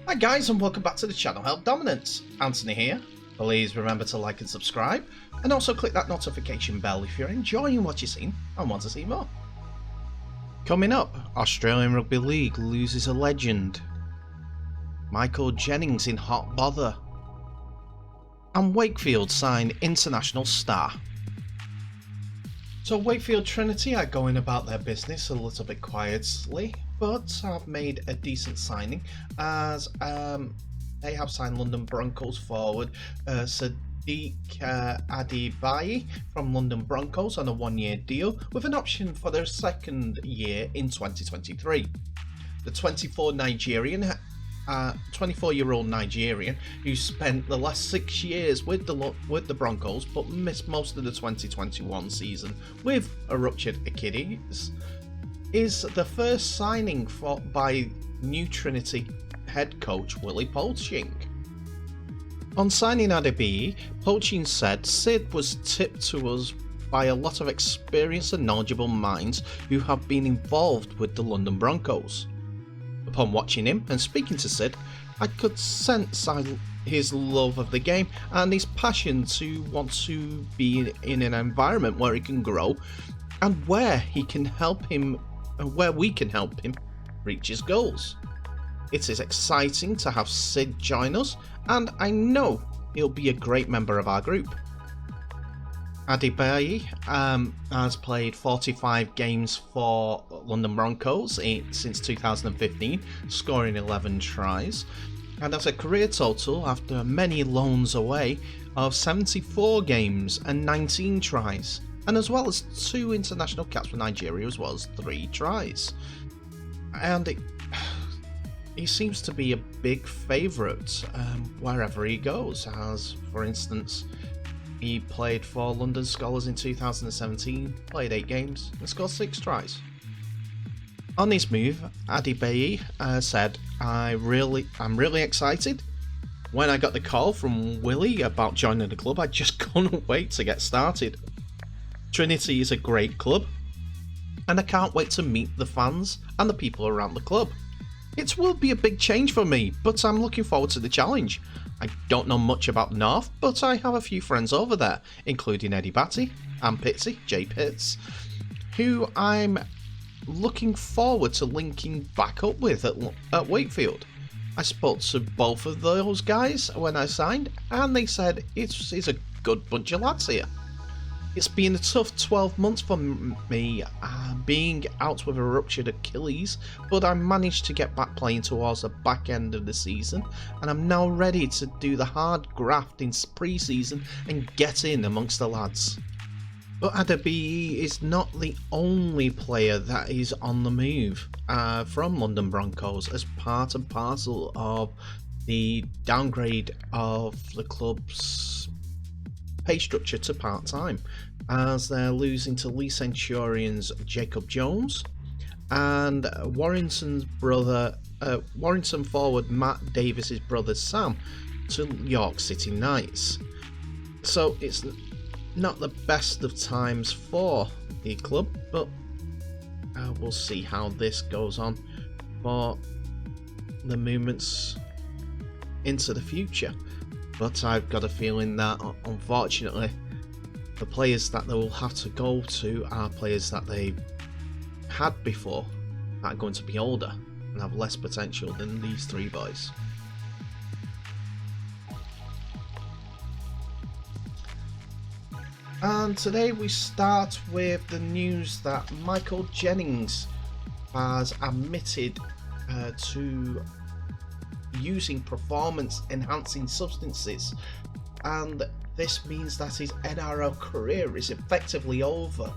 Hi guys, and welcome back to the channel Help Dominance. Anthony here. Please remember to like and subscribe, and also click that notification bell if you're enjoying what you're seeing and want to see more. Coming up, Australian Rugby League loses a legend. Michael Jennings in hot bother. And Wakefield sign international star. So Wakefield Trinity are going about their business a little bit quietly, but have made a decent signing as they have signed London Broncos forward Sadiq Adibayi from London Broncos on a one-year deal with an option for their second year in 2023. The 24-year-old Nigerian who spent the last 6 years with the Broncos but missed most of the 2021 season with a ruptured Achilles is the first signing by New Trinity head coach Willie Poaching. On signing Adibayi, Poaching said Sid was tipped to us by a lot of experienced and knowledgeable minds who have been involved with the London Broncos. Upon watching him and speaking to Sid, I could sense his love of the game and his passion to want to be in an environment where he can grow and where we can help him reach his goals. It is exciting to have Sid join us, and I know he'll be a great member of our group. Adibayi has played 45 games for London Broncos since 2015, scoring 11 tries, and has a career total after many loans away of 74 games and 19 tries, and as well as 2 international caps for Nigeria as well as 3 tries. And he seems to be a big favourite wherever he goes, as for instance he played for London Scholars in 2017, played 8 games and scored 6 tries. On his move, Adibayi said, I'm really excited. When I got the call from Willie about joining the club, I just couldn't wait to get started. Trinity is a great club, and I can't wait to meet the fans and the people around the club. It will be a big change for me, but I'm looking forward to the challenge. I don't know much about North, but I have a few friends over there, including Eddie Batty and Pitsy, Jay Pitts, who I'm looking forward to linking back up with at Wakefield. I spoke to both of those guys when I signed, and they said it's a good bunch of lads here. It's been a tough 12 months for me being out with a ruptured Achilles, but I managed to get back playing towards the back end of the season, and I'm now ready to do the hard graft in pre-season and get in amongst the lads. But Adibayi is not the only player that is on the move from London Broncos as part and parcel of the downgrade of the club's pay structure to part-time, as they're losing to Lee Centurions Jacob Jones and Warrington forward Matt Davis's brother Sam to York City Knights. So it's not the best of times for the club, but we'll see how this goes on for the movements into the future. But I've got a feeling that, unfortunately, the players that they will have to go to are players that they've had before that are going to be older and have less potential than these 3 boys. And today we start with the news that Michael Jennings has admitted to using performance enhancing substances, and this means that his NRL career is effectively over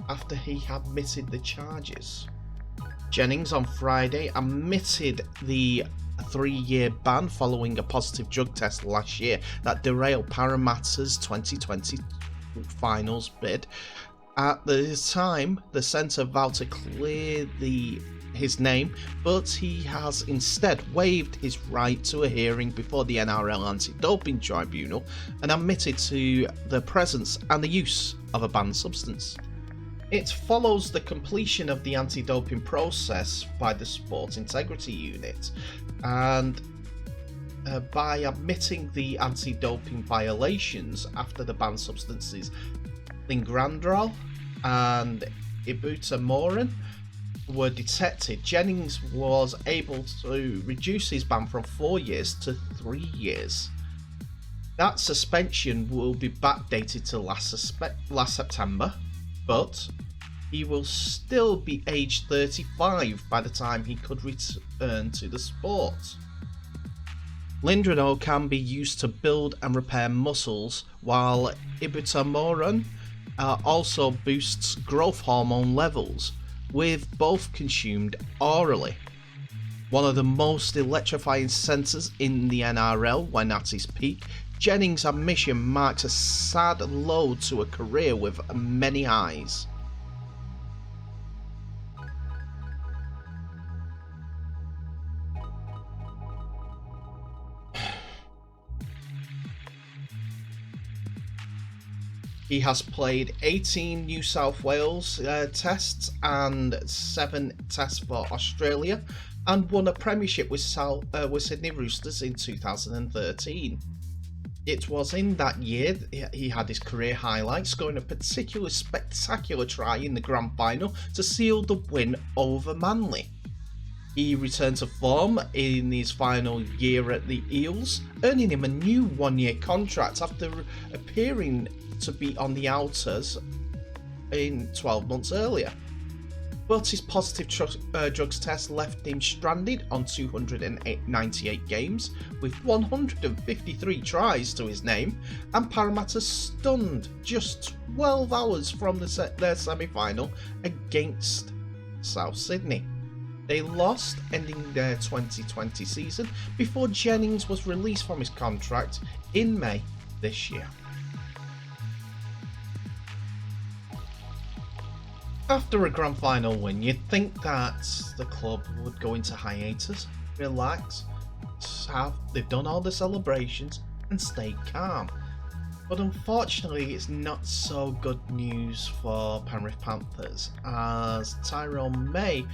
after he admitted the charges. Jennings on Friday admitted the 3-year ban following a positive drug test last year that derailed Parramatta's 2020 finals bid. At the time, the centre vowed to clear his name, but he has instead waived his right to a hearing before the NRL Anti-Doping Tribunal and admitted to the presence and the use of a banned substance. It follows the completion of the anti-doping process by the Sport Integrity Unit, and by admitting the anti-doping violations after the banned substances Lingrandrol and ibutamoren were detected. Jennings was able to reduce his ban from 4 years to 3 years. That suspension will be backdated to last September, but he will still be aged 35 by the time he could return to the sport. Lingrandrol can be used to build and repair muscles, while ibutamoren also boosts growth hormone levels, with both consumed orally. One of the most electrifying centres in the NRL when at his peak, Jennings' admission marks a sad low to a career with many highs. He has played 18 New South Wales tests and 7 tests for Australia, and won a premiership with Sydney Roosters in 2013. It was in that year he had his career highlight, scoring a particularly spectacular try in the grand final to seal the win over Manly. He returned to form in his final year at the Eels, earning him a new 1-year contract after appearing to be on the outers in 12 months earlier. But his positive drugs test left him stranded on 298 games with 153 tries to his name, and Parramatta stunned just 12 hours from their semi-final against South Sydney. They lost, ending their 2020 season before Jennings was released from his contract in May this year. After a grand final win, you'd think that the club would go into hiatus, relax, they've done all the celebrations and stay calm. But unfortunately, it's not so good news for Penrith Panthers, as Tyrone May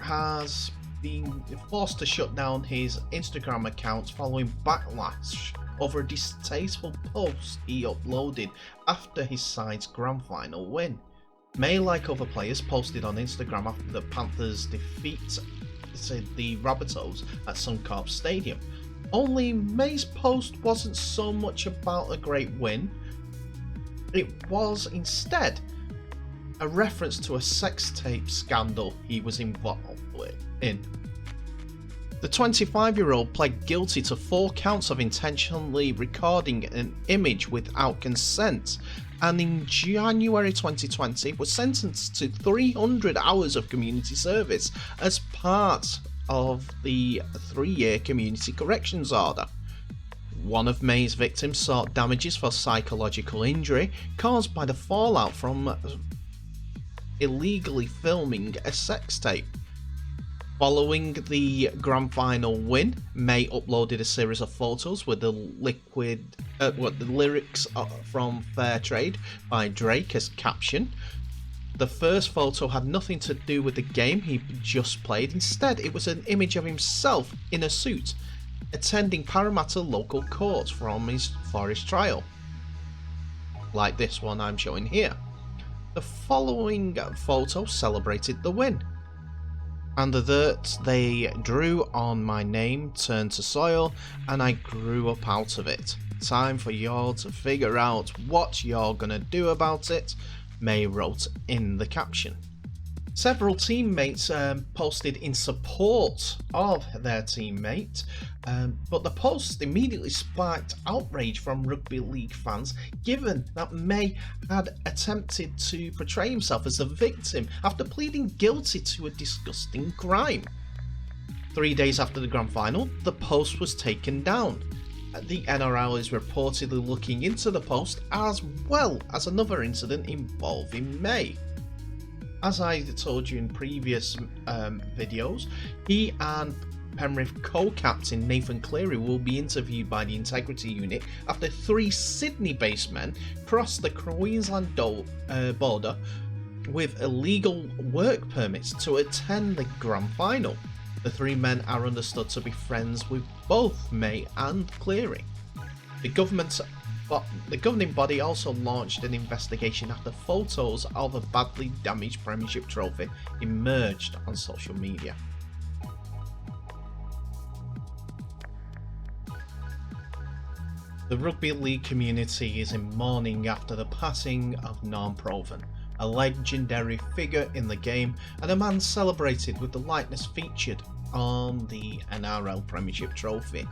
has been forced to shut down his Instagram account following backlash over a distasteful post he uploaded after his side's grand final win. May, like other players, posted on Instagram after the Panthers' defeat the Rabbitohs at Suncorp Stadium. Only May's post wasn't so much about a great win, it was instead a reference to a sex tape scandal he was involved in. The 25-year-old pled guilty to 4 counts of intentionally recording an image without consent, and in January 2020 was sentenced to 300 hours of community service as part of the 3-year community corrections order. One of May's victims sought damages for psychological injury caused by the fallout from illegally filming a sex tape. Following the grand final win, May uploaded a series of photos with the lyrics from Fair Trade by Drake as caption. The first photo had nothing to do with the game he just played. Instead, it was an image of himself in a suit, attending Parramatta local court for his trial, like this one I'm showing here. The following photo celebrated the win. And that they drew on my name, turned to soil, and I grew up out of it. Time for y'all to figure out what you're gonna do about it, May wrote in the caption. Several teammates posted in support of their teammate, but the post immediately sparked outrage from rugby league fans, given that May had attempted to portray himself as a victim after pleading guilty to a disgusting crime. 3 days after the grand final, the post was taken down. The NRL is reportedly looking into the post, as well as another incident involving May. As I told you in previous videos, he and Penrith co-captain Nathan Cleary will be interviewed by the Integrity Unit after 3 Sydney-based men crossed the Queensland border with illegal work permits to attend the grand final. The three men are understood to be friends with both May and Cleary. The governing body also launched an investigation after photos of a badly damaged Premiership trophy emerged on social media. The rugby league community is in mourning after the passing of Norm Provan, a legendary figure in the game and a man celebrated with the likeness featured on the NRL Premiership trophy.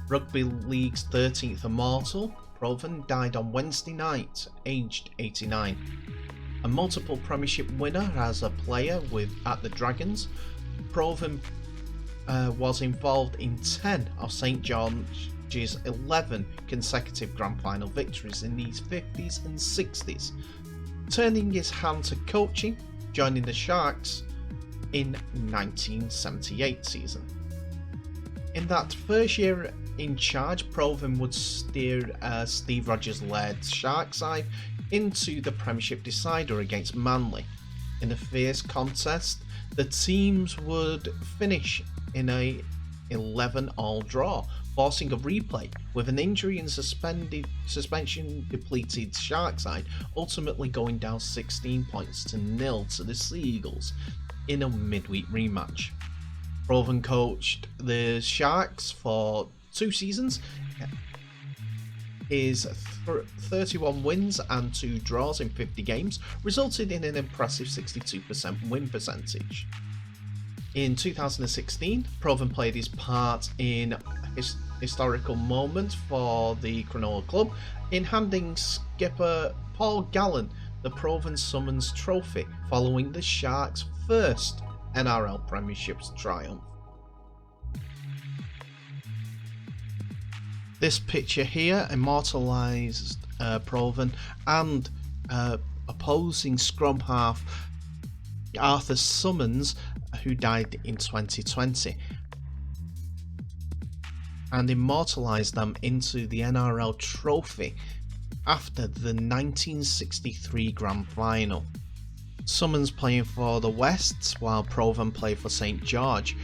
Rugby League's 13th immortal, Provan died on Wednesday night, aged 89. A multiple Premiership winner as a player at the Dragons, Provan was involved in 10 of St George's 11 consecutive grand final victories in his 50s and 60s, turning his hand to coaching, joining the Sharks in 1978 season. In that first year in charge, Provan would steer Steve Rogers-led Shark side into the Premiership decider against Manly. In a fierce contest, the teams would finish in a 11-all draw, forcing a replay, with an injury and suspension depleted Shark side ultimately going down 16 points to 0 to the Seagulls in a midweek rematch. Provan coached the Sharks for 2 seasons. His 31 wins and 2 draws in 50 games resulted in an impressive 62% win percentage. In 2016, Provan played his part in a historical moment for the Cronulla club in handing skipper Paul Gallen the Provan Summons Trophy following the Sharks' first NRL Premierships triumph. This picture here immortalised Provan and opposing scrum half Arthur Summons, who died in 2020, and immortalised them into the NRL trophy after the 1963 grand final. Summons playing for the Wests while Provan played for St George,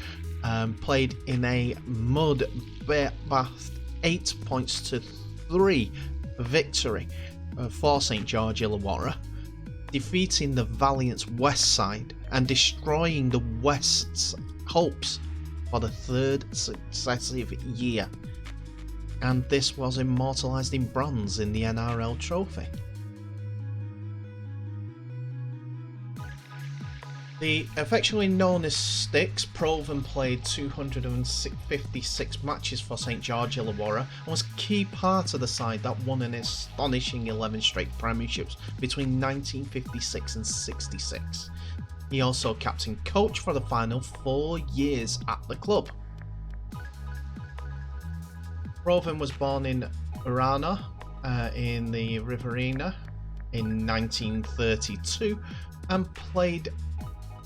played in a mud-bathed 8 points to 3 victory for St George Illawarra, defeating the valiant West side and destroying the West's hopes for the 3rd successive year. And this was immortalised in bronze in the NRL trophy. Affectionately known as Sticks, Provan played 256 matches for St George Illawarra and was a key part of the side that won an astonishing 11 straight premierships between 1956 and 66. He also captained coach for the final 4 years at the club. Provan was born in Urana in the Riverina in 1932 and played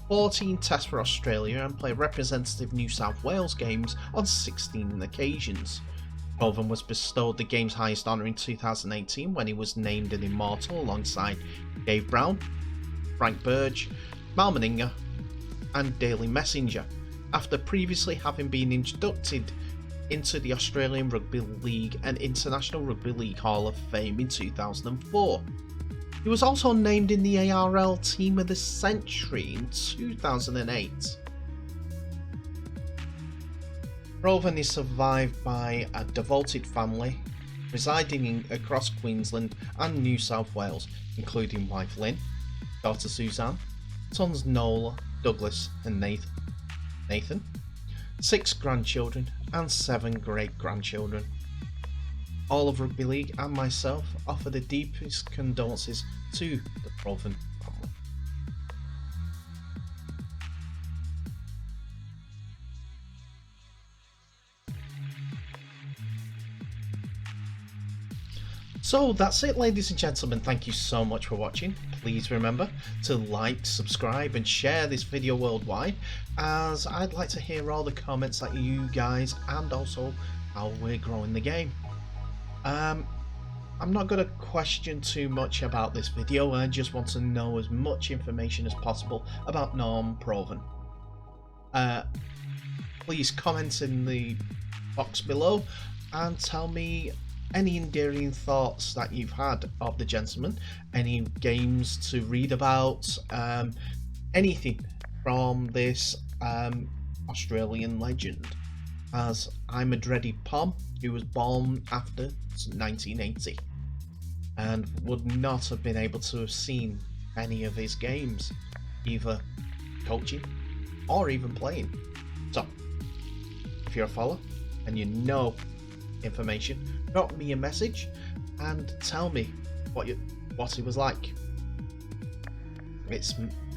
14 tests for Australia and played representative New South Wales games on 16 occasions. Provan was bestowed the game's highest honour in 2018 when he was named an immortal alongside Dave Brown, Frank Burge, Mal Meninga and Daily Messenger, after previously having been inducted into the Australian Rugby League and International Rugby League Hall of Fame in 2004. He was also named in the ARL Team of the Century in 2008. Provan is survived by a devoted family residing across Queensland and New South Wales, including wife Lynn, daughter Suzanne, sons Nola, Douglas and Nathan, 6 grandchildren and 7 great-grandchildren. All of Rugby League and myself offer the deepest condolences to the Provan family. So that's it, ladies and gentlemen. Thank you so much for watching. Please remember to like, subscribe and share this video worldwide, as I'd like to hear all the comments that you guys and also how we're growing the game. I'm not going to question too much about this video. I just want to know as much information as possible about Norm Provan. please comment in the box below and tell me any endearing thoughts that you've had of the gentleman, any games to read about, anything from this Australian legend, as I'm a dreaded Pom who was born after 1980 and would not have been able to have seen any of his games, either coaching or even playing. So if you're a follower and you know information, drop me a message and tell me what it was like. It's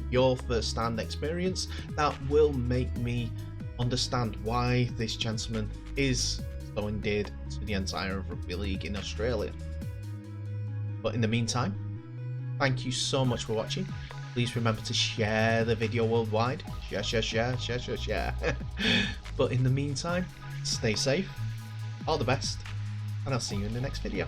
your first-hand experience that will make me understand why this gentleman is so endeared to the entire rugby league in Australia. But in the meantime, thank you so much for watching. Please remember to share the video worldwide. Share. But in the meantime, stay safe, all the best, and I'll see you in the next video.